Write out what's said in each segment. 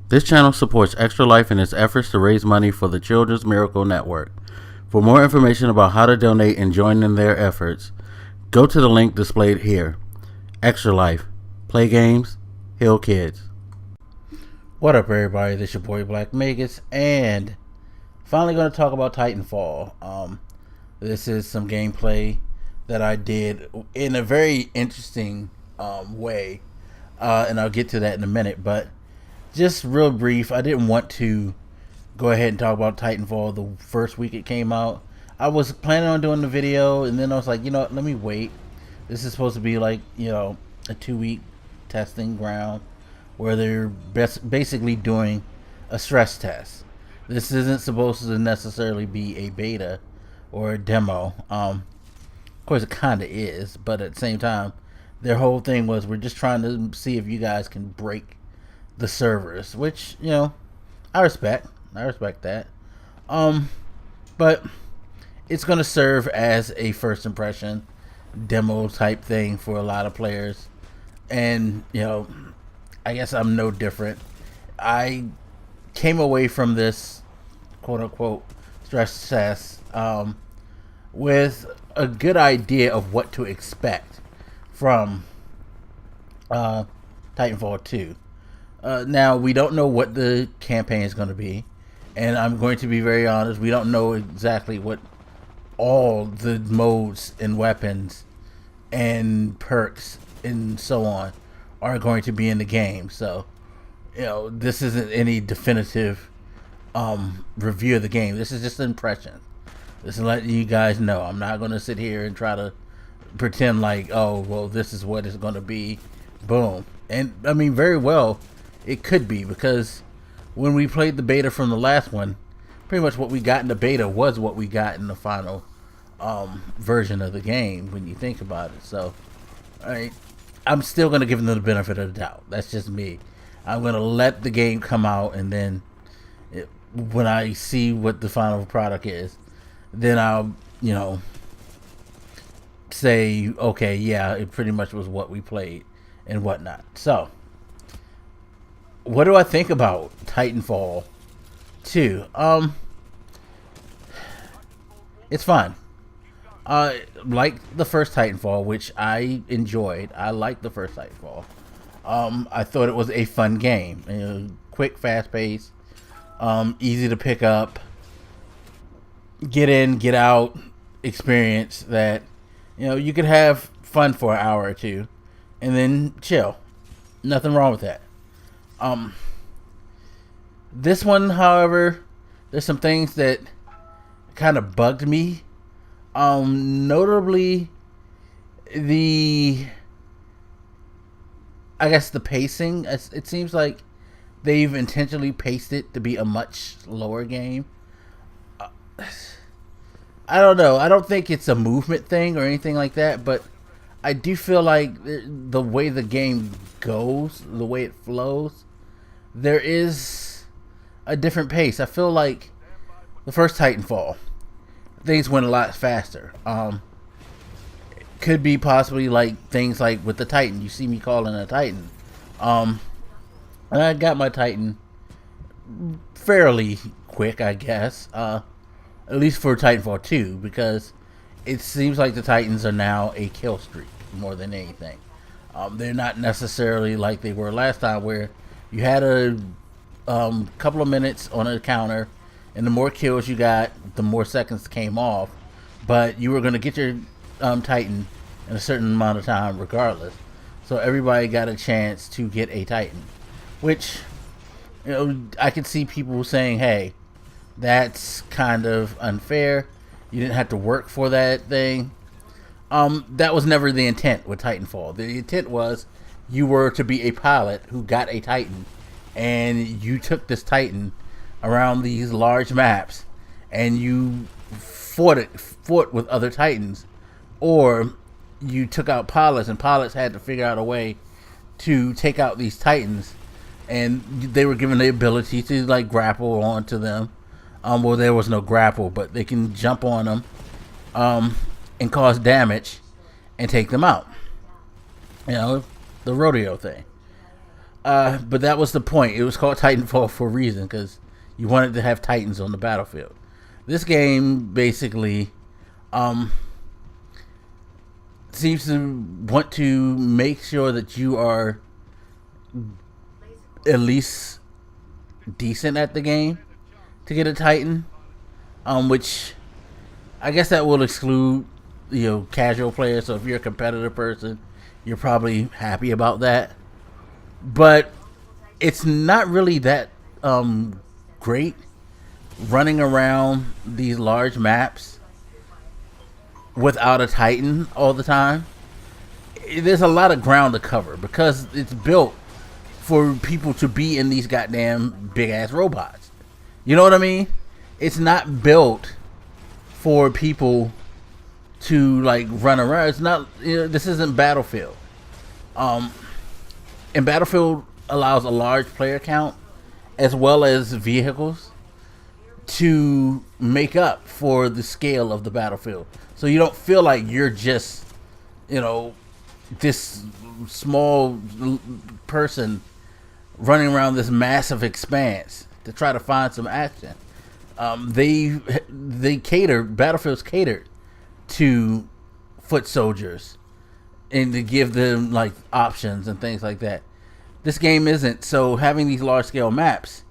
This channel supports Extra Life in its efforts to raise money for the Children's Miracle Network. For more information about how to donate and join in their efforts, go to the link displayed here. Extra Life. Play games, heal kids. What up, everybody? This is your boy Black Magus, and finally going to talk about Titanfall. This is some gameplay that I did in a very interesting way, and I'll get to that in a minute, but just real brief. I didn't want to go ahead and talk about Titanfall the first week it came out. I was planning on doing the video, and then I was like, you know what, let me wait. This is supposed to be like, you know, a 2-week testing ground where they're basically doing a stress test. This isn't supposed to necessarily be a beta or a demo. Of course it kind of is, but at the same time, their whole thing was, we're just trying to see if you guys can break the servers, which, you know, I respect that. But it's going to serve as a first impression demo type thing for a lot of players, and you know, I guess I'm no different. I came away from this quote unquote stress test with a good idea of what to expect from Titanfall 2. Now, we don't know what the campaign is going to be, and I'm going to be very honest, we don't know exactly what all the modes and weapons and perks and so on are going to be in the game. So, you know, this isn't any definitive review of the game. This is just an impression. This is letting you guys know. I'm not going to sit here and try to pretend like, oh, well, this is what it's going to be. Boom. And, I mean, very well, it could be, because when we played the beta from the last one, pretty much what we got in the beta was what we got in the final version of the game, when you think about it. So, I'm still going to give them the benefit of the doubt. That's just me. I'm going to let the game come out, and then when I see what the final product is, then I'll, you know, say, okay, yeah, it pretty much was what we played and whatnot. So, what do I think about Titanfall 2? It's fun. Like the first Titanfall, which I enjoyed. I liked the first Titanfall. I thought it was a fun game. You know, quick, fast paced, easy to pick up, get in, get out experience that, you know, you could have fun for an hour or two and then chill. Nothing wrong with that. This one, however, there's some things that kind of bugged me. Notably I guess the pacing. It seems like they've intentionally paced it to be a much slower game. I don't know. I don't think it's a movement thing or anything like that, but I do feel like the way the game goes, the way it flows, there is a different pace. I feel like the first Titanfall, things went a lot faster. Could be possibly like things like with the Titan. You see me calling a Titan. And I got my Titan fairly quick, I guess. At least for Titanfall 2, because it seems like the Titans are now a kill streak more than anything. They're not necessarily like they were last time, where you had a couple of minutes on a counter, and the more kills you got, the more seconds came off, but you were going to get your Titan in a certain amount of time regardless. So everybody got a chance to get a Titan, which, you know, I could see people saying, hey, that's kind of unfair. You didn't have to work for that thing. That was never the intent with Titanfall. The intent was you were to be a pilot who got a Titan, and you took this Titan around these large maps, and you fought with other Titans, or you took out pilots, and pilots had to figure out a way to take out these Titans, and they were given the ability to like grapple onto them. Well, there was no grapple, but they can jump on them and cause damage and take them out. You know, the rodeo thing. But that was the point. It was called Titanfall for a reason, because you wanted to have Titans on the battlefield. This game basically seems to want to make sure that you are at least decent at the game to get a Titan, which I guess that will exclude, casual players. So if you're a competitive person, you're probably happy about that. But it's not really that great running around these large maps without a Titan all the time. There's a lot of ground to cover because it's built for people to be in these goddamn big ass robots. You know what I mean? It's not built for people to like run around. It's not. This isn't Battlefield. And Battlefield allows a large player count as well as vehicles to make up for the scale of the battlefield. So you don't feel like you're just, this small person running around this massive expanse to try to find some action. They cater, Battlefield's catered to foot soldiers and to give them like options and things like that. This game isn't. So having these large scale maps,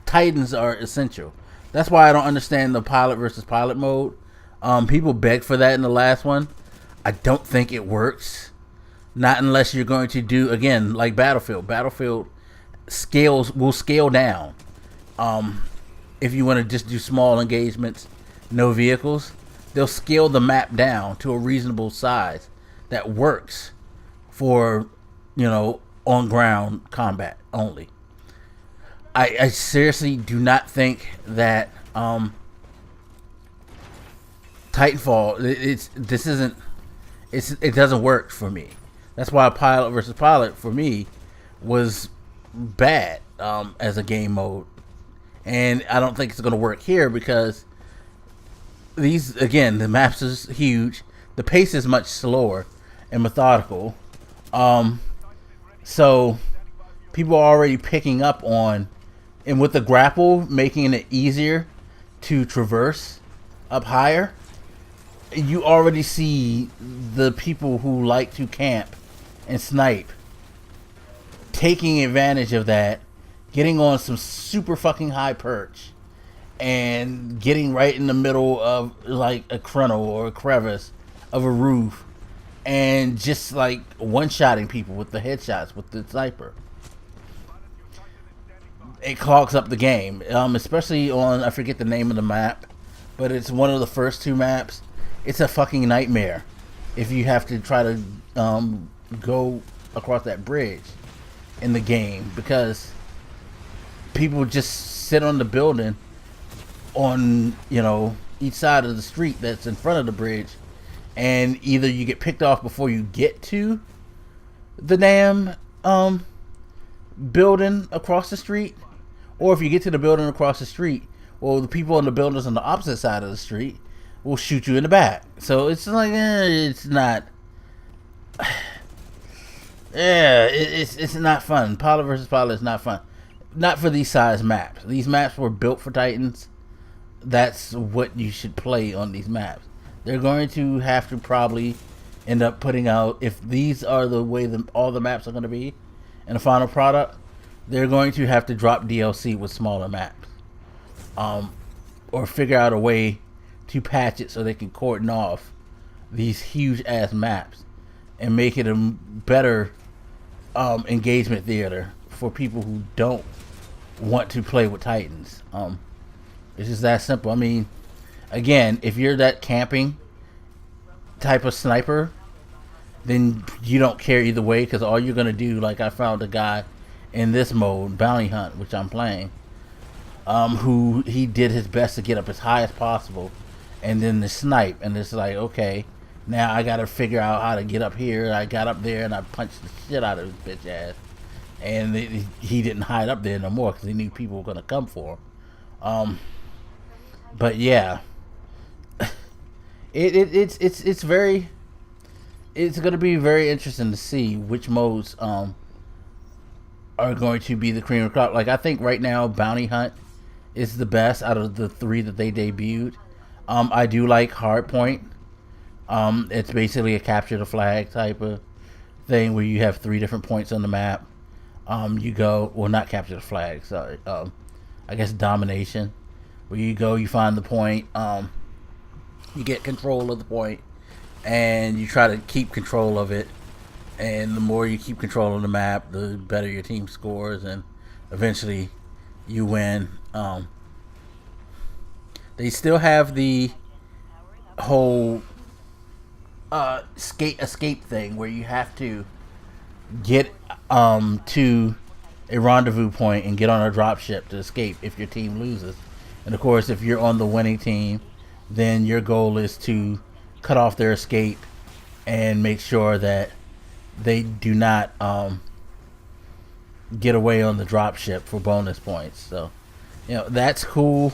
Titans are essential. That's why I don't understand the pilot versus pilot mode. People begged for that in the last one. I don't think it works. Not unless you're going to do, again, like Battlefield. Battlefield will scale down. If you want to just do small engagements, no vehicles, they'll scale the map down to a reasonable size that works for, on ground combat only. I seriously do not think that Titanfall it doesn't work for me. That's why pilot versus pilot for me was bad as a game mode, and I don't think it's going to work here because the maps is huge, the pace is much slower and methodical, so people are already picking up on. And with the grapple making it easier to traverse up higher, you already see the people who like to camp and snipe taking advantage of that, getting on some super fucking high perch, and getting right in the middle of like a crenel or a crevice of a roof, and just like one-shotting people with the headshots with the sniper. It clogs up the game, especially on, I forget the name of the map, but it's one of the first two maps. It's a fucking nightmare if you have to try to go across that bridge in the game, because people just sit on the building on, each side of the street that's in front of the bridge, and either you get picked off before you get to the damn building across the street, or if you get to the building across the street, well, the people in the buildings on the opposite side of the street will shoot you in the back. So it's like, it's not, it's not fun. Pilot versus pilot is not fun. Not for these size maps. These maps were built for Titans. That's what you should play on these maps. They're going to have to probably end up putting out, if these are the way all the maps are going to be in the final product, they're going to have to drop DLC with smaller maps, or figure out a way to patch it so they can cordon off these huge ass maps and make it a better engagement theater for people who don't want to play with Titans. It's just that simple. I mean, again, if you're that camping type of sniper, then you don't care either way, because all you're going to do, like I found a guy in this mode, Bounty Hunt, which I'm playing, who he did his best to get up as high as possible, and then the snipe, and it's like, okay, now I got to figure out how to get up here. I got up there and I punched the shit out of his bitch ass, and he didn't hide up there no more because he knew people were going to come for him. But yeah, it's very it's going to be very interesting to see which modes are going to be the cream of the crop. Like, I think right now Bounty Hunt is the best out of the 3 that they debuted. I do like Hardpoint. It's basically a capture the flag type of thing where you have 3 different points on the map. You go, well, not capture the flag, sorry. I guess domination, where you go, you find the point, you get control of the point, and you try to keep control of it. And the more you keep control of the map, the better your team scores, and eventually you win. They still have the whole escape thing where you have to get to a rendezvous point and get on a dropship to escape if your team loses. And of course, if you're on the winning team, then your goal is to cut off their escape and make sure that they do not get away on the dropship for bonus points. So, that's cool.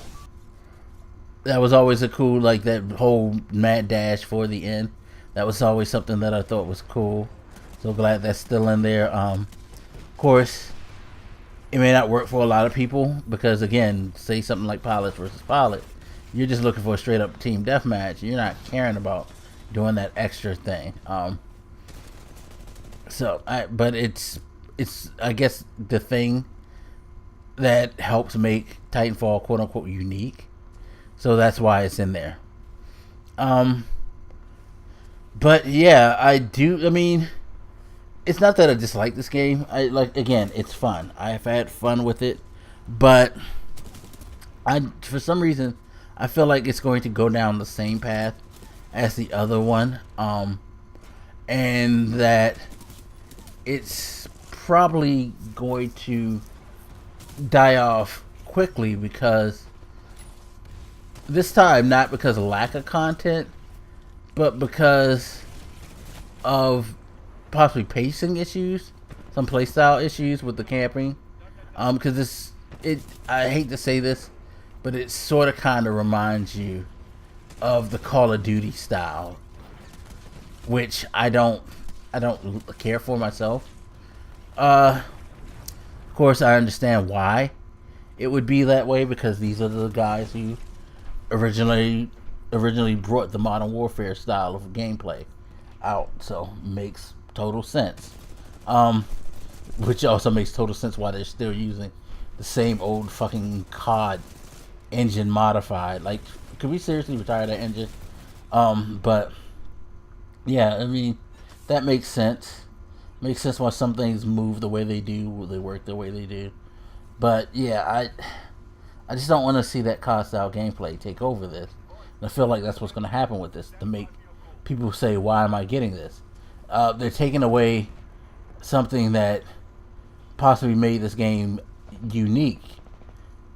That was always a cool, like, that whole mad dash for the end. That was always something that I thought was cool. So glad that's still in there. Of course, it may not work for a lot of people because, again, say something like Pilot versus Pilot, you're just looking for a straight up team deathmatch. You're not caring about doing that extra thing. But it's I guess the thing that helps make Titanfall quote unquote unique. So that's why it's in there. But yeah, I mean, it's not that I dislike this game. Again, it's fun. I've had fun with it, but for some reason, I feel like it's going to go down the same path as the other one, and that it's probably going to die off quickly because this time, not because of lack of content, but because of possibly pacing issues, some playstyle issues with the camping. Because I hate to say this, but it sort of kind of reminds you of the Call of Duty style, which I don't care for myself. Of course, I understand why it would be that way, because these are the guys who originally brought the Modern Warfare style of gameplay out, so makes total sense. Which also makes total sense why they're still using the same old fucking COD engine modified. Like, could we seriously retire that engine? But yeah, I mean, that makes sense. Makes sense why some things move the way they do, they work the way they do. But yeah, I just don't want to see that COD style gameplay take over this. And I feel like that's what's going to happen with this, to make people say, why am I getting this? They're taking away something that possibly made this game unique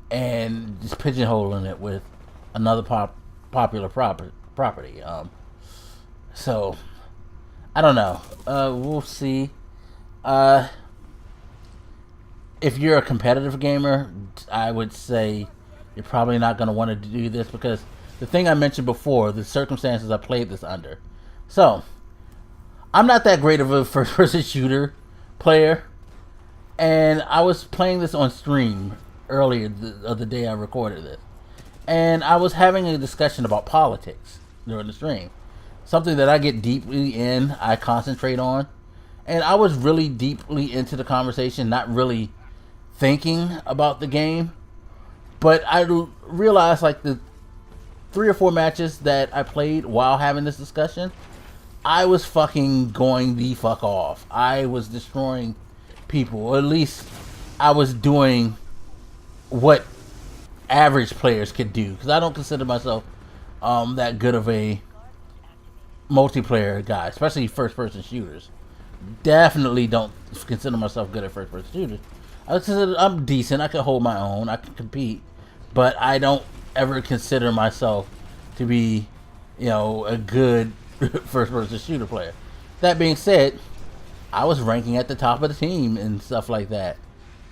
and just pigeonholing it with another popular property. So, I don't know. We'll see. If you're a competitive gamer, I would say you're probably not going to want to do this, because the thing I mentioned before, the circumstances I played this under. So, I'm not that great of a first-person shooter player, and I was playing this on stream earlier the day I recorded this, and I was having a discussion about politics during the stream. Something that I get deeply in, I concentrate on, and I was really deeply into the conversation, not really thinking about the game. But I realized, like, the 3 or 4 matches that I played while having this discussion, I was fucking going the fuck off. I was destroying people, or at least I was doing what average players could do, because I don't consider myself that good of a multiplayer guy, especially first-person shooters. Definitely don't consider myself good at first-person shooters. I'm decent. I can hold my own. I can compete, but I don't ever consider myself to be, a good first-person shooter player. That being said, I was ranking at the top of the team and stuff like that,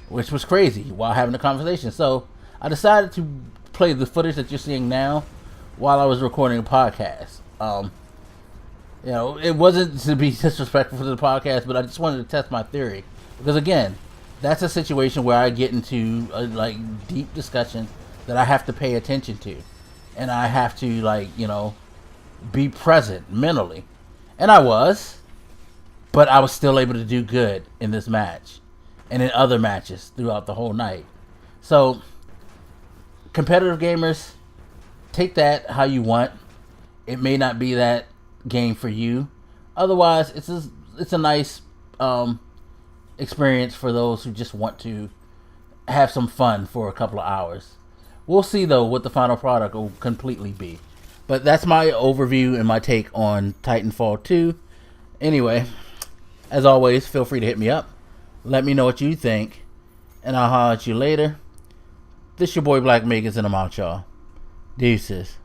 which was crazy while having a conversation. So I decided to play the footage that you're seeing now while I was recording a podcast. You know, it wasn't to be disrespectful to the podcast, but I just wanted to test my theory. Because again, that's a situation where I get into like deep discussion that I have to pay attention to. And I have to, like, you know, be present mentally. And I was. But I was still able to do good in this match. And in other matches throughout the whole night. So, competitive gamers, take that how you want. It may not be that game for you. Otherwise, it's a nice experience for those who just want to have some fun for a couple of hours. We'll see, though, what the final product will completely be. But that's my overview and my take on Titanfall 2. Anyway, as always, feel free to hit me up. Let me know what you think. And I'll holler at you later. This your boy Black Megas, and I'm out, y'all. Deuces.